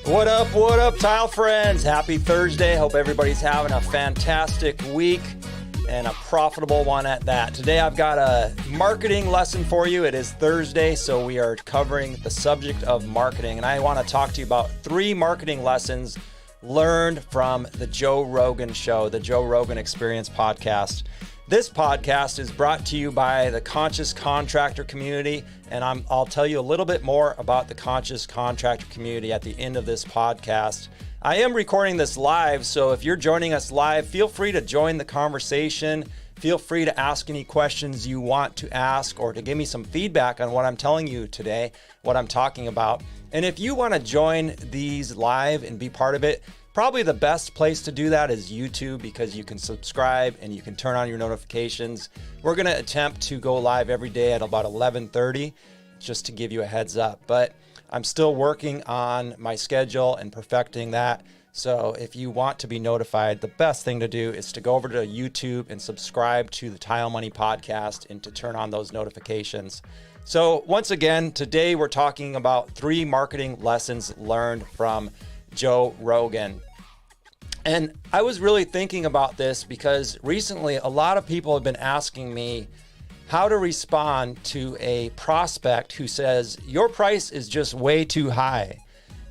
What up, tile friends? Happy Thursday. Hope everybody's having a fantastic week and a profitable one at that. Today I've got a marketing lesson for you. It is Thursday, so we are covering the subject of marketing. And I want to talk to you about 3 marketing lessons learned from the Joe Rogan show, the Joe Rogan Experience podcast. This podcast is brought to you by the Conscious Contractor community, and I'll tell you a little bit more about the Conscious Contractor community at the end of this podcast. I am recording this live, so if you're joining us live, feel free to join the conversation. Feel free to ask any questions you want to ask or to give me some feedback on what I'm telling you today, what I'm talking about. And if you want to join these live and be part of it, probably the best place to do that is YouTube, because you can subscribe and you can turn on your notifications. We're going to attempt to go live every day at about 11:30, just to give you a heads up. But I'm still working on my schedule and perfecting that. So if you want to be notified, the best thing to do is to go over to YouTube and subscribe to the Tile Money podcast and to turn on those notifications. So once again, today we're talking about 3 marketing lessons learned from Joe Rogan. And I was really thinking about this because recently a lot of people have been asking me how to respond to a prospect who says, your price is just way too high.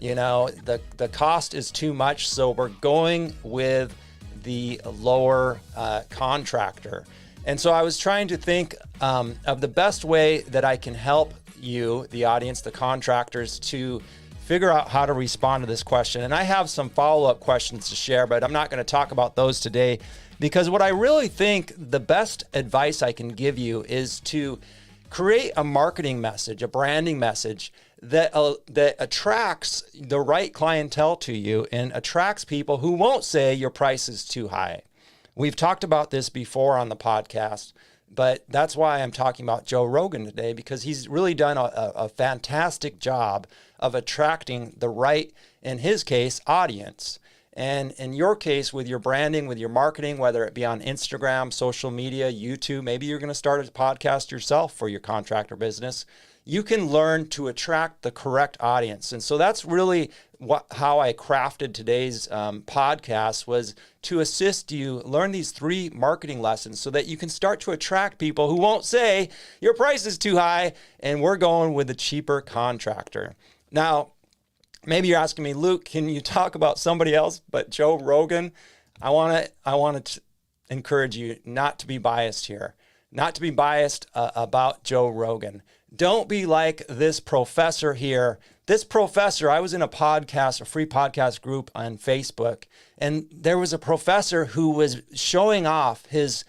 You know, the cost is too much, so we're going with the lower contractor. And so I was trying to think of the best way that I can help you, the audience, the contractors, to figure out how to respond to this question. And I have some follow-up questions to share, but I'm not going to talk about those today, because what I really think the best advice I can give you is to create a marketing message, a branding message that attracts the right clientele to you and attracts people who won't say your price is too high. We've talked about this before on the podcast, but that's why I'm talking about Joe Rogan today, because he's really done a fantastic job of attracting the right, in his case, audience. And in your case, with your branding, with your marketing, whether it be on Instagram, social media, YouTube, maybe you're going to start a podcast yourself for your contractor business, you can learn to attract the correct audience. And so that's really how I crafted today's podcast, was to assist you learn these 3 marketing lessons so that you can start to attract people who won't say your price is too high and we're going with the cheaper contractor. Now, maybe you're asking me, Luke, can you talk about somebody else but Joe Rogan? I want to encourage you not to be biased here, not to be biased about Joe Rogan. Don't be like this professor here. This professor, I was in a free podcast group on Facebook, and there was a professor who was showing off his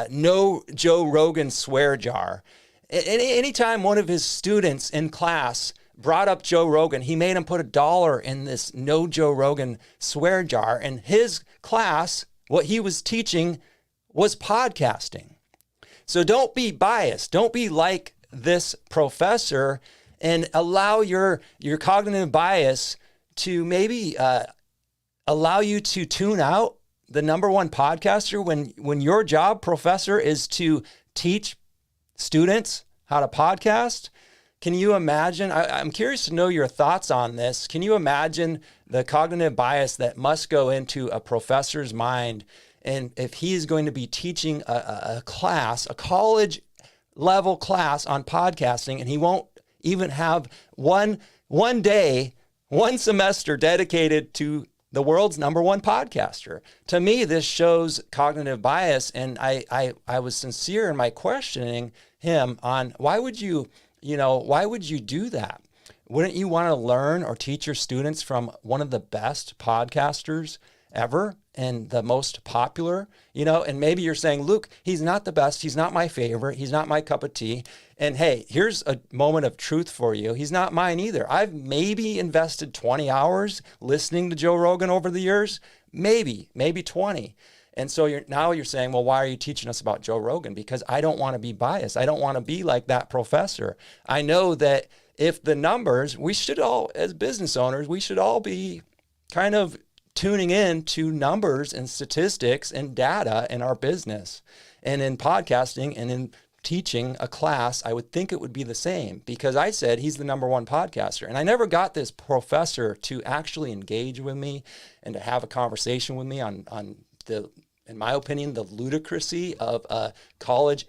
no Joe Rogan swear jar. Anytime one of his students in class brought up Joe Rogan, he made him put $1 in this no Joe Rogan swear jar. And his class, what he was teaching was podcasting. So don't be biased. Don't be like this professor and allow your cognitive bias to maybe allow you to tune out the number one podcaster when your job, professor, is to teach students how to podcast. Can you imagine? I'm curious to know your thoughts on this. Can you imagine the cognitive bias that must go into a professor's mind? And if he is going to be teaching a class, a college level class on podcasting, and he won't even have one day, one semester dedicated to the world's number one podcaster. To me, this shows cognitive bias. And I was sincere in my questioning him on why would you do that? Wouldn't you want to learn or teach your students from one of the best podcasters ever and the most popular? And maybe you're saying, Luke, he's not the best. He's not my favorite. He's not my cup of tea. And hey, here's a moment of truth for you. He's not mine either. I've maybe invested 20 hours listening to Joe Rogan over the years, maybe 20. And so you're saying, well, why are you teaching us about Joe Rogan? Because I don't want to be biased. I don't want to be like that professor. I know that if the numbers, we should all, as business owners, we should all be kind of tuning in to numbers and statistics and data in our business. And in podcasting and in teaching a class, I would think it would be the same, because I said he's the number one podcaster. And I never got this professor to actually engage with me and to have a conversation with me on the, in my opinion, the ludicrousy of a college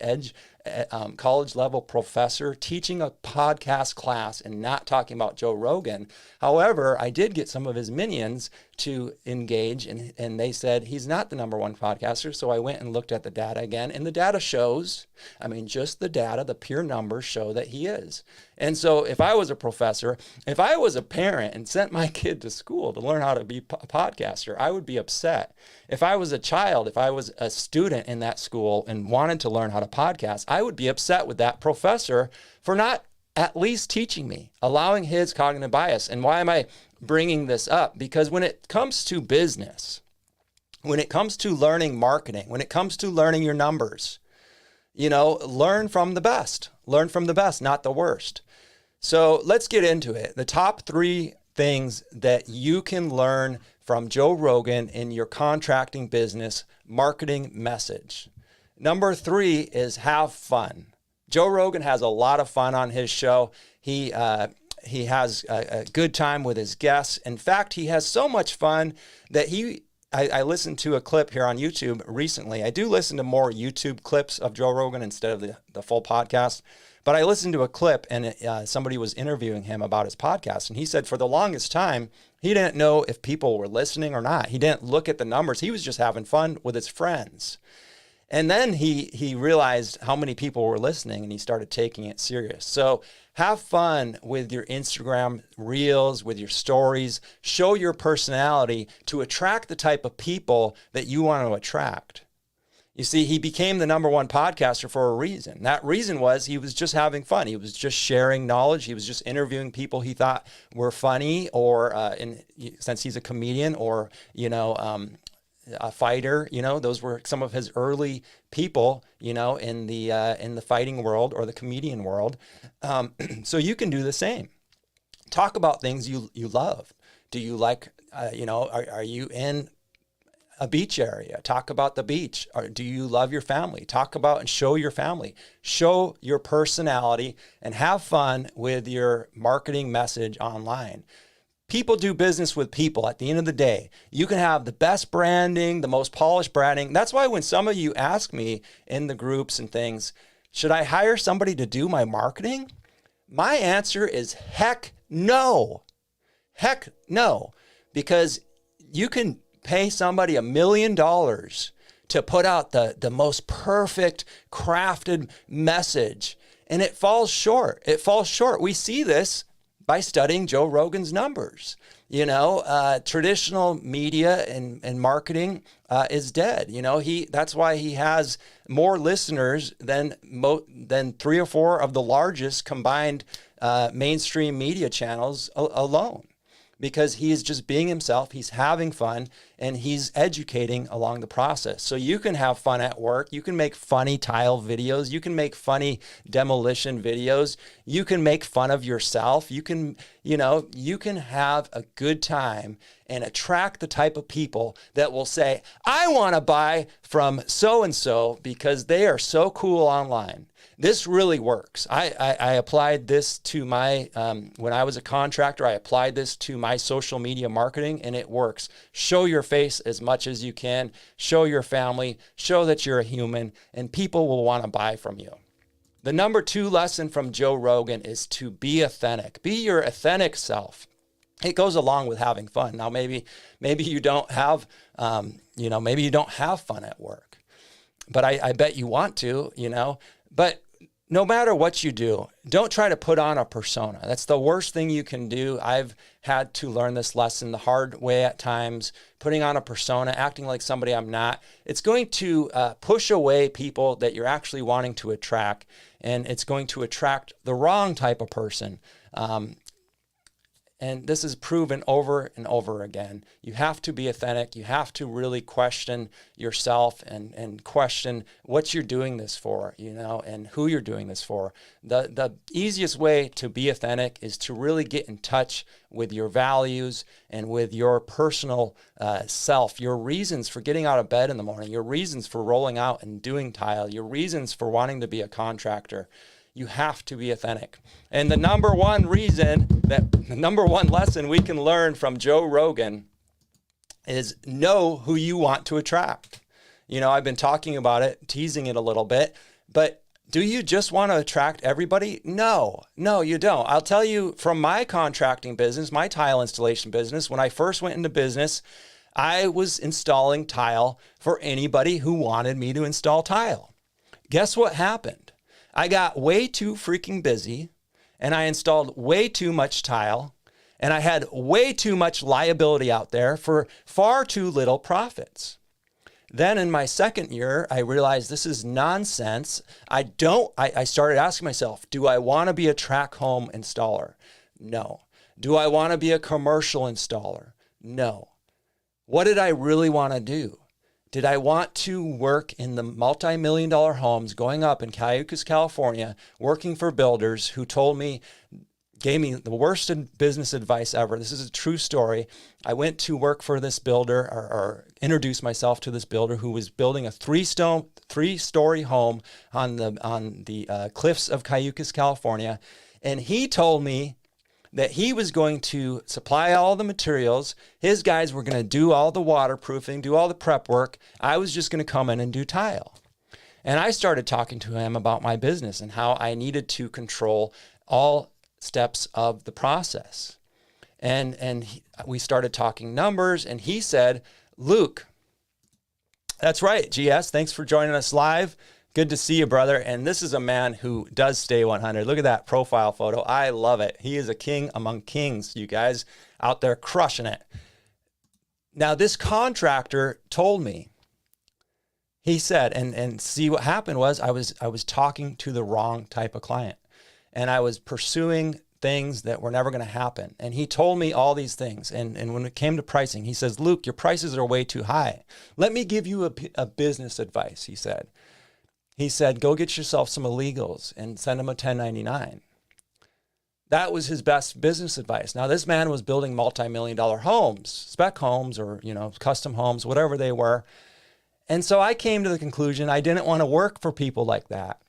level professor teaching a podcast class and not talking about Joe Rogan. However, I did get some of his minions to engage, and they said he's not the number one podcaster. So I went and looked at the data again, and the data shows, I mean, just the data, the pure numbers show that he is. And so if I was a professor, if I was a parent and sent my kid to school to learn how to be a podcaster, I would be upset. If I was a child, if I was a student in that school and wanted to learn how to podcast, I would be upset with that professor for not at least teaching me, allowing his cognitive bias. And why am I bringing this up? Because when it comes to business, when it comes to learning marketing, when it comes to learning your numbers, you know, learn from the best. Learn from the best, not the worst. So let's get into it. The top 3 things that you can learn from Joe Rogan in your contracting business marketing message. Number 3 is have fun. Joe Rogan has a lot of fun on his show. He has a good time with his guests. In fact, he has so much fun that I listened to a clip here on YouTube recently. I do listen to more YouTube clips of Joe Rogan instead of the full podcast. But I listened to a clip, and somebody was interviewing him about his podcast. And he said for the longest time, he didn't know if people were listening or not. He didn't look at the numbers. He was just having fun with his friends. And then he realized how many people were listening, and he started taking it serious. So have fun with your Instagram reels, with your stories. Show your personality to attract the type of people that you want to attract. You see, he became the number one podcaster for a reason. That reason was he was just having fun. He was just sharing knowledge. He was just interviewing people he thought were funny, or since he's a comedian, or, you know, a fighter, you know, those were some of his early people, you know, in the fighting world or the comedian world. So you can do the same. Talk about things you love. Do you like, you know, are you in a beach area? Talk about the beach. Or do you love your family? Talk about and show your family. Show your personality and have fun with your marketing message online. People do business with people at the end of the day. You can have the best branding, the most polished branding. That's why when some of you ask me in the groups and things, should I hire somebody to do my marketing? My answer is heck no. Heck no. Because you can pay somebody $1 million to put out the most perfect crafted message, and it falls short. It falls short. We see this by studying Joe Rogan's numbers. You know, traditional media and marketing is dead. You know, that's why he has more listeners than 3 or 4 of the largest combined mainstream media channels alone. Because he is just being himself, he's having fun, and he's educating along the process. So you can have fun at work. You can make funny tile videos. You can make funny demolition videos. You can make fun of yourself. You can, you know, you can have a good time and attract the type of people that will say, I want to buy from so-and-so because they are so cool online. This really works. I applied this to my, when I was a contractor, I applied this to my social media marketing, and it works. Show your face as much as you can. Show your family. Show that you're a human, and people will want to buy from you. The number 2 lesson from Joe Rogan is to be authentic. Be your authentic self. It goes along with having fun. Now, maybe you don't have, you know, maybe you don't have fun at work, but I bet you want to, you know, but no matter what you do, don't try to put on a persona. That's the worst thing you can do. I've had to learn this lesson the hard way at times, putting on a persona, acting like somebody I'm not. It's going to push away people that you're actually wanting to attract, and it's going to attract the wrong type of person. And this is proven over and over again. You have to be authentic. You have to really question yourself and question what you're doing this for, and who you're doing this for. The easiest way to be authentic is to really get in touch with your values and with your personal self, your reasons for getting out of bed in the morning, your reasons for rolling out and doing tile, your reasons for wanting to be a contractor. You have to be authentic. And the number one lesson we can learn from Joe Rogan is know who you want to attract. I've been talking about it, teasing it a little bit, but do you just want to attract everybody? No, you don't. I'll tell you from my contracting business, my tile installation business, when I first went into business, I was installing tile for anybody who wanted me to install tile. Guess what happened? I got way too freaking busy and I installed way too much tile and I had way too much liability out there for far too little profits. Then in my second year, I realized this is nonsense. I started asking myself, do I want to be a track home installer? No. Do I want to be a commercial installer? No. What did I really want to do? Did I want to work in the multi-million-dollar homes going up in Cayucas, California, working for builders who gave me the worst business advice ever? This is a true story. I went to work for this builder or introduced myself to this builder who was building a three-story home on the cliffs of Cayucas, California. And he told me that he was going to supply all the materials. His guys were going to do all the waterproofing, do all the prep work. I was just going to come in and do tile. And I started talking to him about my business and how I needed to control all steps of the process. We started talking numbers, and he said, Luke, that's right, GS, thanks for joining us live. Good to see you, brother. And this is a man who does stay 100. Look at that profile photo. I love it. He is a king among kings, you guys out there crushing it. Now, this contractor told me, he said, and see what happened was I was talking to the wrong type of client, and I was pursuing things that were never going to happen. And he told me all these things. And when it came to pricing, he says, Luke, your prices are way too high. Let me give you a business advice, he said. He said, go get yourself some illegals and send them a 1099. That was his best business advice. Now, this man was building multi-million-dollar homes, spec homes or, custom homes, whatever they were. And so I came to the conclusion I didn't want to work for people like that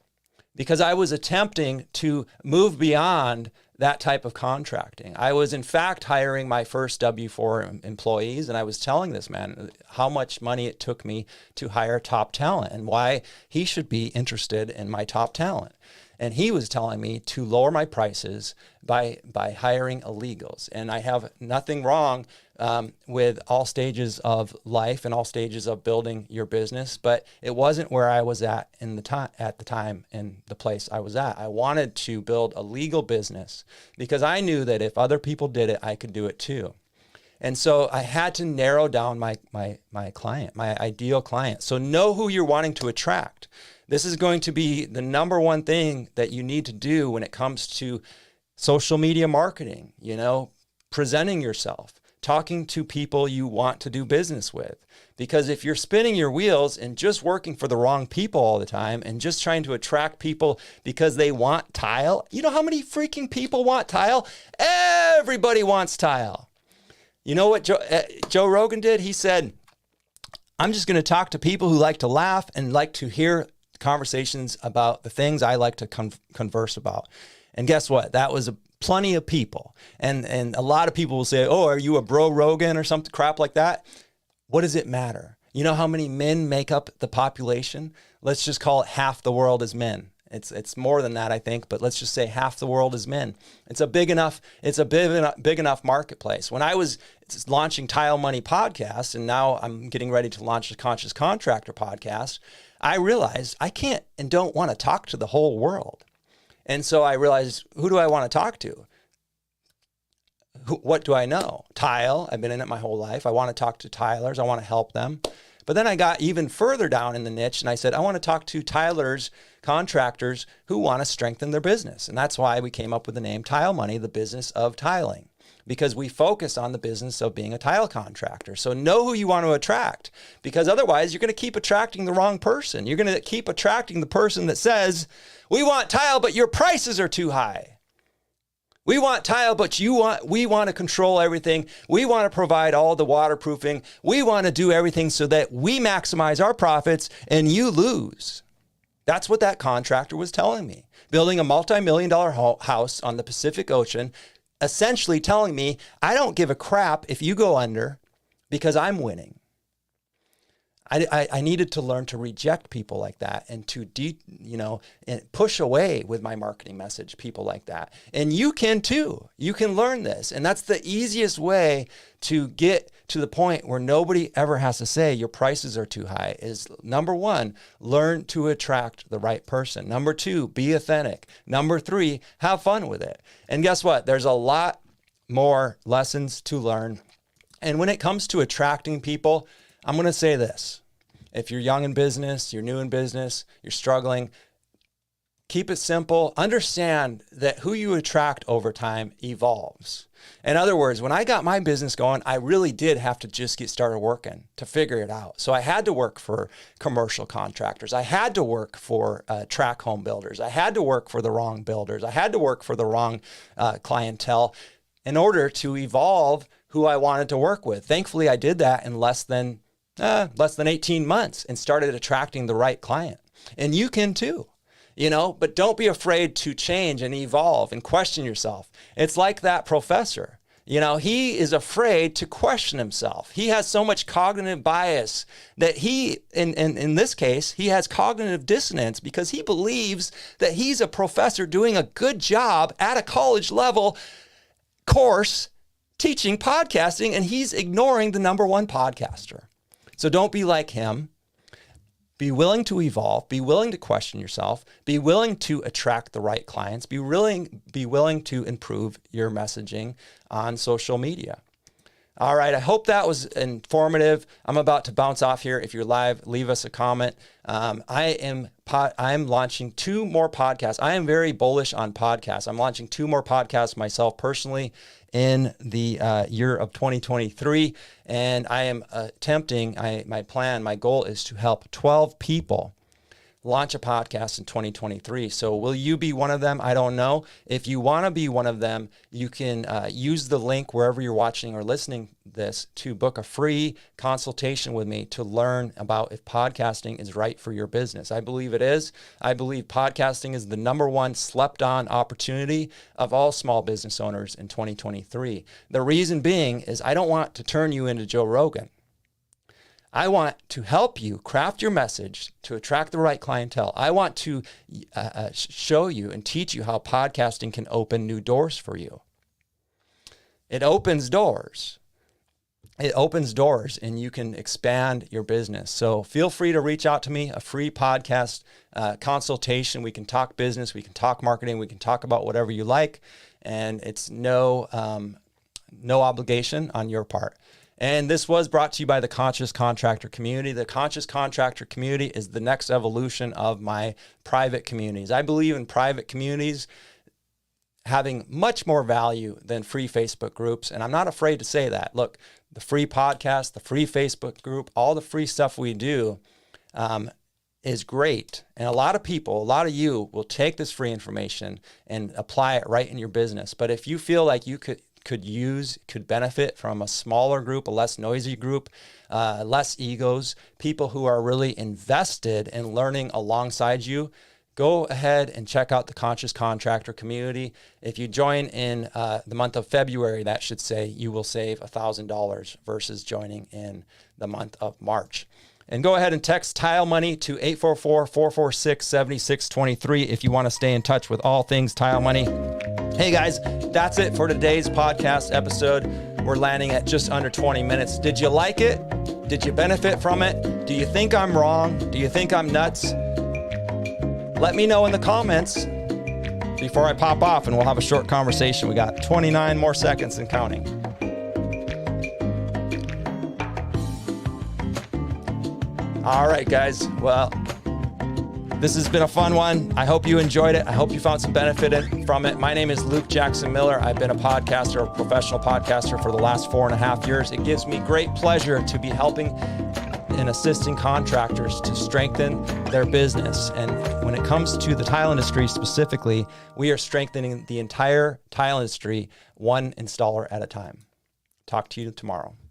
because I was attempting to move beyond that type of contracting. I was, in fact, hiring my first W-4 employees, and I was telling this man how much money it took me to hire top talent and why he should be interested in my top talent. And he was telling me to lower my prices by hiring illegals. And I have nothing wrong with all stages of life and all stages of building your business, but it wasn't where I was at at the time in the place I was at. I wanted to build a legal business because I knew that if other people did it, I could do it too. And so I had to narrow down my client, my ideal client. So know who you're wanting to attract. This is going to be the number one thing that you need to do when it comes to social media marketing, presenting yourself, talking to people you want to do business with. Because if you're spinning your wheels and just working for the wrong people all the time and just trying to attract people because they want tile, you know how many freaking people want tile? Everybody wants tile. You know what Joe Rogan did? He said, I'm just going to talk to people who like to laugh and like to hear conversations about the things I like to converse about. And guess what? That was plenty of people. And a lot of people will say, oh, are you a bro Rogan or something crap like that? What does it matter? You know how many men make up the population? Let's just call it half the world is men. It's more than that, I think, but let's just say half the world is men. It's a big enough marketplace. When I was launching Tile Money podcast, and now I'm getting ready to launch the Conscious Contractor podcast, I realized I can't and don't want to talk to the whole world. And so I realized, who do I want to talk to? What do I know? Tile. I've been in it my whole life. I want to talk to tilers. I want to help them. But then I got even further down in the niche and I said, I want to talk to tilers, contractors who want to strengthen their business. And that's why we came up with the name Tile Money, the business of tiling. because we focus on the business of being a tile contractor. So know who you want to attract, because otherwise you're going to keep attracting the wrong person. You're going to keep attracting the person that says, we want tile, but your prices are too high. We want tile, but we want to control everything. We want to provide all the waterproofing. We want to do everything so that we maximize our profits and you lose. That's what that contractor was telling me. Building a multi-million-dollar house on the Pacific Ocean, essentially telling me, I don't give a crap if you go under because I'm winning. I needed to learn to reject people like that and to and push away with my marketing message people like that. And you can too. You can learn this. And that's the easiest way to get to the point where nobody ever has to say your prices are too high is, number one, learn to attract the right person. Number two, be authentic. Number three, have fun with it. And guess what? There's a lot more lessons to learn. And when it comes to attracting people, I'm going to say this. If you're young in business, you're new in business, you're struggling, keep it simple. Understand that who you attract over time evolves. In other words, when I got my business going, I really did have to just get started working to figure it out. So I had to work for commercial contractors. I had to work for track home builders. I had to work for the wrong builders. I had to work for the wrong clientele in order to evolve who I wanted to work with. Thankfully, I did that in less than 18 months and started attracting the right client. And you can too, but don't be afraid to change and evolve and question yourself. It's like that professor, he is afraid to question himself. He has so much cognitive bias that in this case, he has cognitive dissonance because he believes that he's a professor doing a good job at a college level course teaching podcasting, and he's ignoring the number one podcaster. So don't be like him. Be willing to evolve. Be willing to question yourself. Be willing to attract the right clients. Be willing to improve your messaging on social media. All right, I hope that was informative. I'm about to bounce off here. If you're live, leave us a comment. I am launching 2 more podcasts. I am very bullish on podcasts. I'm launching 2 more podcasts myself personally in the year of 2023. And I am attempting, my goal is to help 12 people launch a podcast in 2023. So will you be one of them? I don't know. If you want to be one of them, you can use the link wherever you're watching or listening this to book a free consultation with me to learn about if podcasting is right for your business. I believe it is. I believe podcasting is the number one slept on opportunity of all small business owners in 2023. The reason being is I don't want to turn you into Joe Rogan. I want to help you craft your message to attract the right clientele. I want to show you and teach you how podcasting can open new doors for you. It opens doors. It opens doors and you can expand your business. So feel free to reach out to me, a free podcast consultation. We can talk business, we can talk marketing, we can talk about whatever you like. And it's no obligation on your part. And this was brought to you by the Conscious Contractor community. The Conscious Contractor community is the next evolution of my private communities. I believe in private communities having much more value than free Facebook groups. And I'm not afraid to say that. Look, the free podcast, the free Facebook group, all the free stuff we do is great. And a lot of people, a lot of you will take this free information and apply it right in your business. But if you feel like you could benefit from a smaller group, a less noisy group, less egos, people who are really invested in learning alongside you, go ahead and check out the Conscious Contractor community. If you join in the month of February, that should say you will save $1,000 versus joining in the month of March. And go ahead and text Tile Money to 844-446-7623 if you want to stay in touch with all things Tile Money. Hey guys, that's it for today's podcast episode. We're landing at just under 20 minutes. Did you like it? Did you benefit from it? Do you think I'm wrong? Do you think I'm nuts? Let me know in the comments before I pop off and we'll have a short conversation. We got 29 more seconds and counting. All right, guys. Well, This has been a fun one. I hope you enjoyed it. I hope you found some benefit from it. My name is Luke Jackson Miller. I've been a podcaster, a professional podcaster for the last 4.5 years. It gives me great pleasure to be helping and assisting contractors to strengthen their business. And when it comes to the tile industry specifically, we are strengthening the entire tile industry one installer at a time. Talk to you tomorrow.